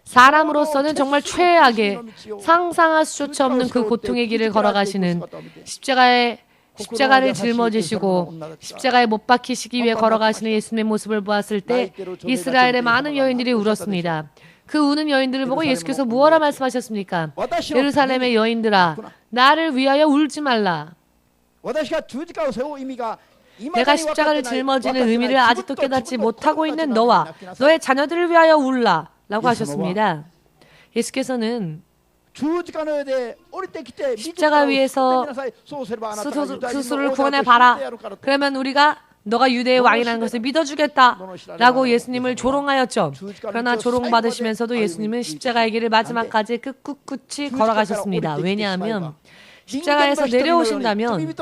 사람으로서는 정말 최악의, 상상할 수조차 없는 그 고통의 길을 걸어가시는, 십자가를 짊어지시고 십자가에 못 박히시기 위해 걸어가시는 예수님의 모습을 보았을 때 이스라엘의 많은 여인들이 울었습니다. 그 우는 여인들을 보고 예수께서 무엇라 말씀하셨습니까? 예루살렘의 여인들아, 나를 위하여 울지 말라. 내가 십자가를 짊어지는 의미를 아직도 깨닫지 못하고 있는 너와 너의 자녀들을 위하여 울라 라고 하셨습니다. 예수께서는 십자가 위에서 스스로를 구원해 봐라. 그러면 우리가 너가 유대의 왕이라는 것을 믿어주겠다 라고 예수님을 조롱하였죠. 그러나 조롱받으시면서도 예수님은 십자가의 길을 마지막까지 끝끝이 걸어가셨습니다. 왜냐하면 십자가에서 내려오신다면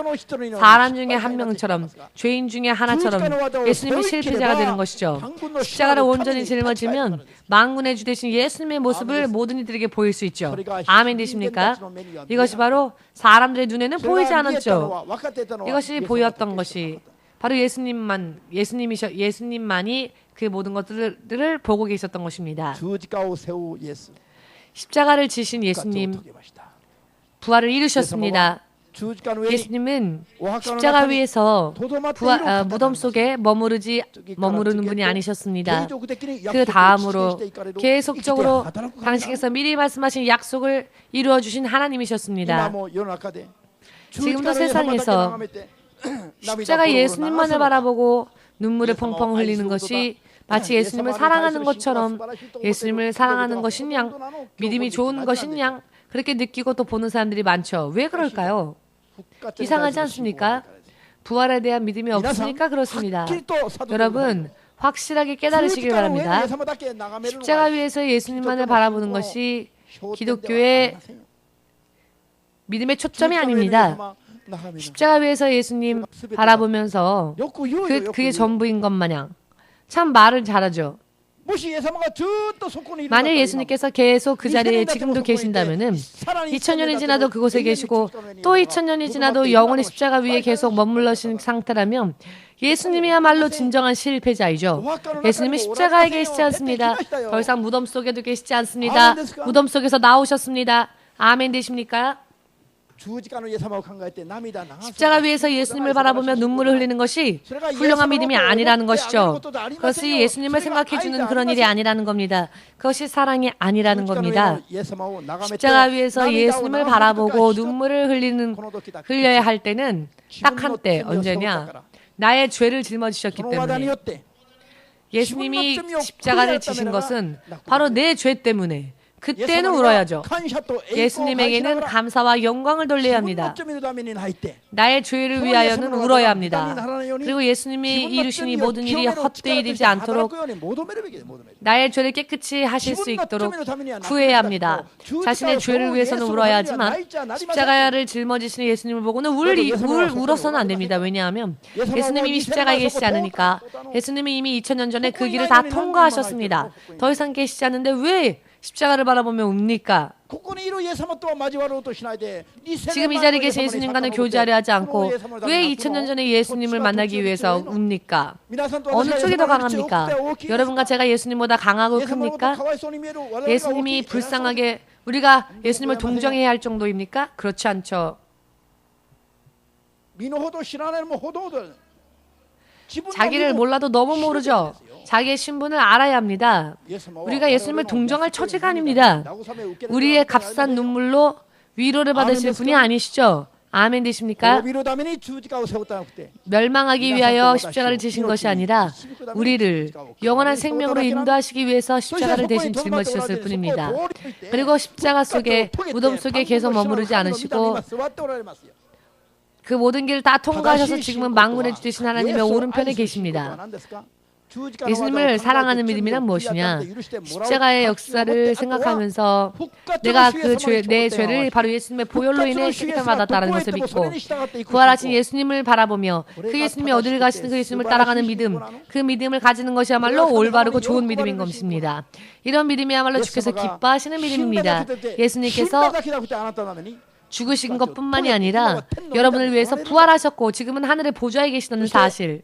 사람 중에 한 명처럼, 죄인 중에 하나처럼 예수님이 실패자가 되는 것이죠. 십자가를 온전히 짊어지면 만군의 주 되신 예수님의 모습을 모든 이들에게 보일 수 있죠. 아멘 되십니까? 이것이 바로 사람들의 눈에는 보이지 않았죠. 이것이 보였던 것이 바로 예수님만이 그 모든 것들을 보고 계셨던 것입니다. 십자가를 지신 예수님, 부활을 이루셨습니다. 예수님은 십자가 위에서 무덤 속에 머무르는 분이 아니셨습니다. 그 다음으로 계속적으로 당신께서 미리 말씀하신 약속을 이루어 주신 하나님이셨습니다. 지금도 세상에서 십자가 예수님만을 바라보고 눈물을 펑펑 흘리는 것이 마치 예수님을 사랑하는 것처럼, 예수님을 사랑하는 것인 양, 믿음이 좋은 것인 양 그렇게 느끼고 또 보는 사람들이 많죠. 왜 그럴까요? 이상하지 않습니까? 부활에 대한 믿음이 없으니까 그렇습니다. 여러분, 확실하게 깨달으시길 바랍니다. 십자가 위에서 예수님만을 바라보는 것이 기독교의 믿음의 초점이 아닙니다. 십자가 위에서 예수님 바라보면서 그게 전부인 것 마냥 참 말을 잘하죠. 만일 예수님께서 계속 그 자리에 지금도 계신다면은 2000년이 지나도 그곳에 계시고 또 2000년이 지나도 영원히 십자가 위에 계속 머물러신 상태라면 예수님이야말로 진정한 실패자이죠. 예수님은 십자가에 계시지 않습니다. 더 이상 무덤 속에도 계시지 않습니다. 무덤 속에서 나오셨습니다. 아멘 되십니까? 십자가 위에서 예수님을 바라보며 눈물을 흘리는 것이 훌륭한 믿음이 아니라는 것이죠. 그것이 예수님을 생각해주는 그런 일이 아니라는 겁니다. 그것이 사랑이 아니라는 겁니다. 십자가 위에서 예수님을 바라보고 눈물을 흘려야 할 때는 딱 한때 언제냐? 나의 죄를 짊어지셨기 때문에. 예수님이 십자가를 지신 것은 바로 내 죄 때문에. 그때는 울어야죠. 예수님에게는 감사와 영광을 돌려야 합니다. 나의 죄를 위하여는 울어야 합니다. 그리고 예수님이 이루신 이 모든 일이 헛되이 되지 않도록 나의 죄를 깨끗이 하실 수 있도록 구해야 합니다. 자신의 죄를 위해서는 울어야 하지만 십자가를 짊어지시는 예수님을 보고는 울어서는 안 됩니다. 왜냐하면 예수님이 이미 십자가에 계시지 않으니까. 예수님이 이미 2000년 전에 그 길을 다 통과하셨습니다. 더 이상 계시지 않는데 왜 십자가를 바라보며 웁니까? 지금 이 자리에 계신 예수님과는 교제하려 하지 않고 왜 2000년 전에 예수님을 만나기 위해서 웁니까? 어느 쪽이 더 강합니까? 여러분과 제가 예수님보다 강하고 큽니까? 예수님이 불쌍하게 우리가 예수님을 동정해야 할 정도입니까? 그렇지 않죠. 자기를 몰라도 너무 모르죠. 자기의 신분을 알아야 합니다. 우리가 예수님을 동정할 처지가 아닙니다. 우리의 값싼 눈물로 위로를 받으실 분이 아니시죠. 아멘 되십니까? 멸망하기 위하여 십자가를 지신 것이 아니라 우리를 영원한 생명으로 인도하시기 위해서 십자가를 대신 짊어지셨을 뿐입니다. 그리고 십자가 속에 무덤 속에 계속 머무르지 않으시고 그 모든 길을 다 통과하셔서 지금은 만군의 주 되신 하나님의 오른편에 계십니다. 예수님을 사랑하는 믿음이란 무엇이냐? 십자가의 역사를 생각하면서 내가 내 죄를 바로 예수님의 보혈로 인해 해결 받았다는 것을 믿고 부활하신 예수님을 바라보며 그 예수님이 어디를 가시든 그 예수님을 따라가는 믿음, 그 믿음을 가지는 것이야말로 올바르고 좋은 믿음인 것입니다. 이런 믿음이야말로 주께서 기뻐하시는 믿음입니다. 예수님께서 죽으신 것뿐만이 아니라 여러분을 위해서 부활하셨고 지금은 하늘의 보좌에 계시다는 사실,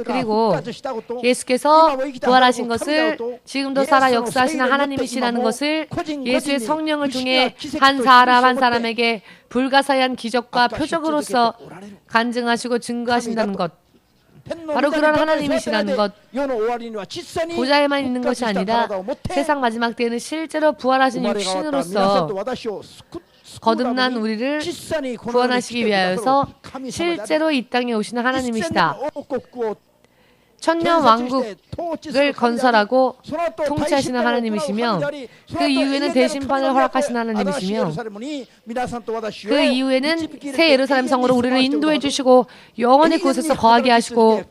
그리고 예수께서 부활하신 것을 지금도 살아 역사하시는 하나님이시라는 것을 예수의 성령을 통해 한 사람 한 사람에게 불가사의한 기적과 표적으로서 간증하시고 증거하신다는 것, 바로 그런 하나님이시라는 것, 보좌에만 있는 것이 아니라 세상 마지막 때에는 실제로 부활하신 육신으로서 거듭난 우리를 구원하시기 위하여서 실제로 이 땅에 오시는 하나님이시다. 천년 왕국을 건설하고 통치하시는 하나님이시며 그 이후에는 대심판을 허락하시는 하나님이시며 그 이후에는 새 예루살렘 성으로 우리를 인도해 주시고 영원히 그곳에서 거하게 하시고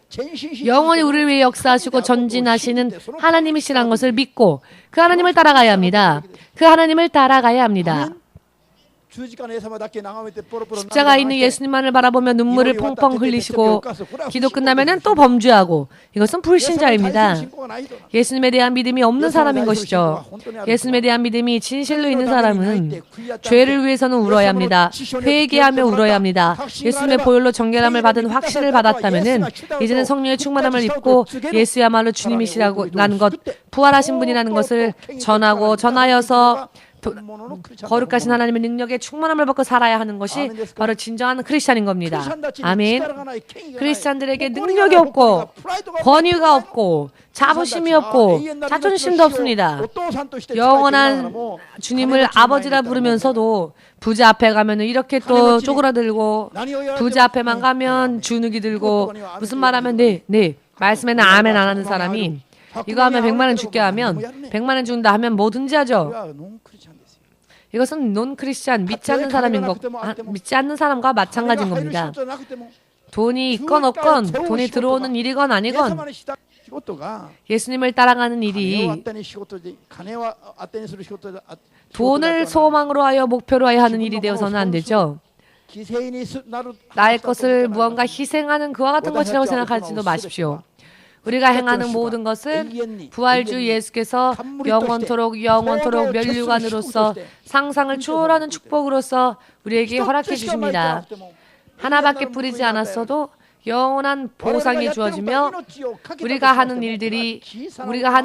영원히 우리를 위해 역사하시고 전진하시는 하나님이시라는 것을 믿고 그 하나님을 따라가야 합니다. 그 하나님을 따라가야 합니다. 십자가에 있는 예수님만을 바라보며 눈물을 펑펑 흘리시고 기도 끝나면은 또 범죄하고, 이것은 불신자입니다. 예수님에 대한 믿음이 없는 사람인 것이죠. 예수님에 대한 믿음이 진실로 있는 사람은 죄를 위해서는 울어야 합니다. 회개하며 울어야 합니다. 예수님의 보혈로 정결함을 받은 확신을 받았다면은 이제는 성령의 충만함을 입고 예수야말로 주님이시라는 것, 부활하신 분이라는 것을 전하고 전하여서 거룩하신 하나님의 능력에 충만함을 받고 살아야 하는 것이 바로 진정한 크리스찬인 겁니다. 아멘. 크리스찬들에게 능력이 없고 권위가 없고 자부심이 없고 자존심도 없습니다. 영원한 주님을 아버지라 부르면서도 부자 앞에 가면 이렇게 또 쪼그라들고, 부자 앞에만 가면 주눅이 들고, 무슨 말하면 네 말씀에는 아멘 안 하는 사람이 이거 하면 100만 원 줄게 하면 100만 원 준다 하면 뭐든지 하죠. 이것은 논 크리스찬, 믿지 않는 믿지 않는 사람과 마찬가지인 겁니다. 돈이 있건 없건, 돈이 들어오는 일이건 아니건, 예수님을 따라가는 일이 돈을 소망으로 하여 목표로 하여 하는 일이 되어서는 안 되죠. 나의 것을 무언가 희생하는 그와 같은 것이라고 생각하지도 마십시오. 우리가 행하는 모든 것은 부활주 예수께서 영원토록 면류관으로서 상상을 초월하는 축복으로서 우리에게 허락해 주십니다. 하나밖에 뿌리지 않았어도 영원한 보상이 주어지며 우리가 하는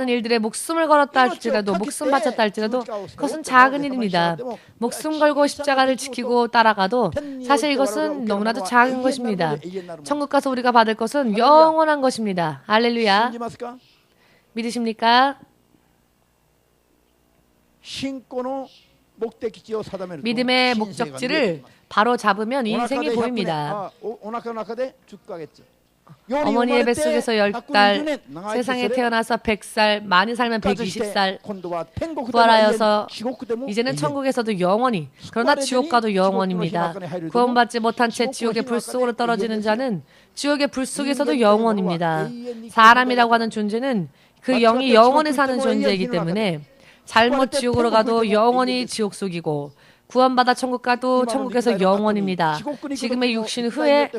일들에 목숨을 걸었다 할지라도 목숨 바쳤다 할지라도 그것은 작은 일입니다. 목숨 걸고 십자가를 지키고 따라가도 사실 이것은 너무나도 작은 것입니다. 천국 가서 우리가 받을 것은 영원한 것입니다. 할렐루야. 믿으십니까? 믿음의 목적지를 바로 잡으면 인생이 보입니다. 어머니의 뱃속에서 10달, 세상에 태어나서 100살, 많이 살면 120살, 부활하여서 이제는 천국에서도 영원히, 그러나 지옥 가도 영원입니다. 구원받지 못한 채 지옥의 불 속으로 떨어지는 자는 지옥의 불 속에서도 영원입니다. 사람이라고 하는 존재는 그 영이 영원히 사는 존재이기 때문에 잘못 지옥으로 가도 영원히 지옥 속이고 구원받아 천국 가도 천국에서 영원입니다. 지금의 육신 후에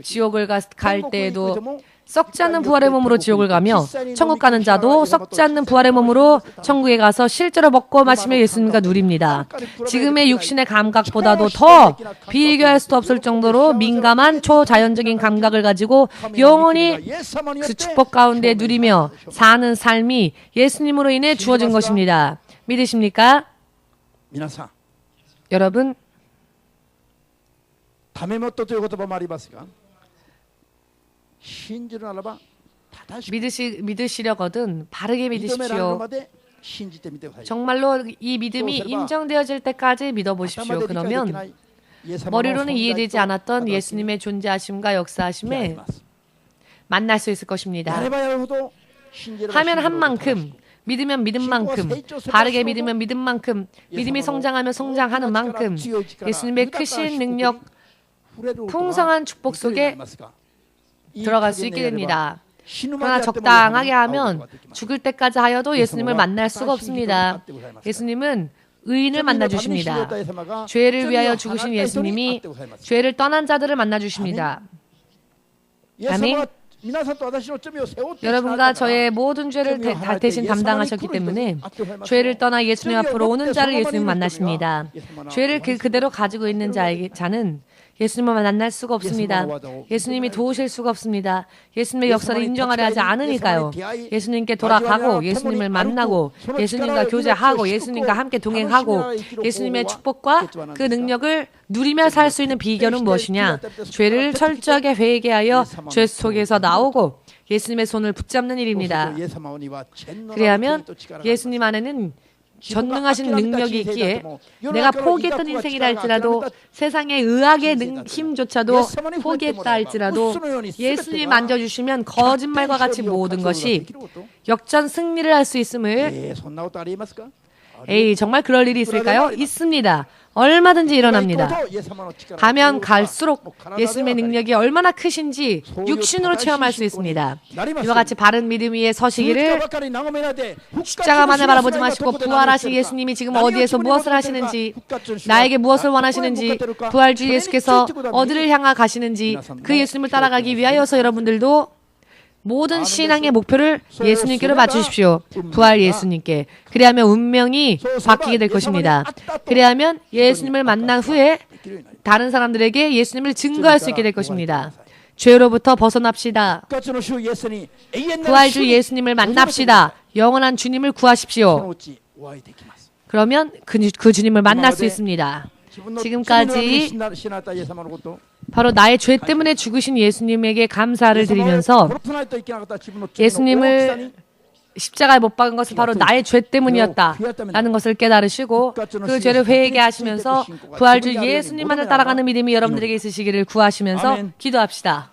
지옥을 갈 때에도 썩지 않는 부활의 몸으로 지옥을 가며 천국 가는 자도 썩지 않는 부활의 몸으로 천국에 가서 실제로 먹고 마시며 예수님과 누립니다. 지금의 육신의 감각보다도 더 비교할 수도 없을 정도로 민감한 초자연적인 감각을 가지고 영원히 그 축복 가운데 누리며 사는 삶이 예수님으로 인해 주어진 것입니다. 믿으십니까? 여러분, 믿으시려거든 바르게 믿으십시오. 정말로 이 믿음이 인정되어질 때까지 믿어보십시오. 그러면 머리로는 이해되지 않았던 예수님의 존재하심과 역사하심에 만날 수 있을 것입니다. 하면 한 만큼, 믿으면 믿은 만큼, 바르게 믿으면 믿은 만큼, 믿음이 성장하면 성장하는 만큼 예수님의 크신 능력, 풍성한 축복 속에 들어갈 수 있게 됩니다. 그러나 적당하게 하면 죽을 때까지 하여도 예수님을 만날 수가 없습니다. 예수님은 의인을 만나 주십니다. 죄를 위하여 죽으신 예수님이 죄를 떠난 자들을 만나 주십니다. 아멘. 여러분과 저의 모든 죄를 대신 담당하셨기 때문에 죄를 떠나 예수님 앞으로 오는 자를 예수님 만나십니다. 죄를 그대로 가지고 있는 자는 예수님을 만날 수가 없습니다. 예수님이 도우실 수가 없습니다. 예수님의 역사를 인정하려 하지 않으니까요. 예수님께 돌아가고 예수님을 만나고 예수님과 교제하고 예수님과 함께 동행하고 예수님의 축복과 그 능력을 누리며 살 수 있는 비결은 무엇이냐? 죄를 철저하게 회개하여 죄 속에서 나오고 예수님의 손을 붙잡는 일입니다. 그래야면 예수님 안에는 전능하신 능력이 있기에 내가 포기했던 인생이라 할지라도 세상의 의학의 힘조차도 포기했다 할지라도 예수님 만져주시면 거짓말과 같이 모든 것이 역전 승리를 할 수 있음을 정말 그럴 일이 있을까요? 있습니다. 얼마든지 일어납니다. 가면 갈수록 예수님의 능력이 얼마나 크신지 육신으로 체험할 수 있습니다. 이와 같이 바른 믿음 위에 서시기를 십자가만을 바라보지 마시고 부활하신 예수님이 지금 어디에서 무엇을 하시는지 나에게 무엇을 원하시는지 부활주 예수께서 어디를 향하 가시는지 그 예수님을 따라가기 위하여서 여러분들도 모든 신앙의 목표를 예수님께로 맞추십시오. 부활 예수님께. 그래야면 운명이 바뀌게 될 것입니다. 그래야면 예수님을 만난 후에 다른 사람들에게 예수님을 증거할 수 있게 될 것입니다. 죄로부터 벗어납시다. 부활주 예수님을 만납시다. 영원한 주님을 구하십시오. 그러면 그 주님을 만날 수 있습니다. 지금까지 바로 나의 죄 때문에 죽으신 예수님에게 감사를 드리면서 예수님을 십자가에 못 박은 것은 바로 나의 죄 때문이었다라는 것을 깨달으시고 그 죄를 회개하시면서 부활주 예수님만을 따라가는 믿음이 여러분들에게 있으시기를 구하시면서 기도합시다.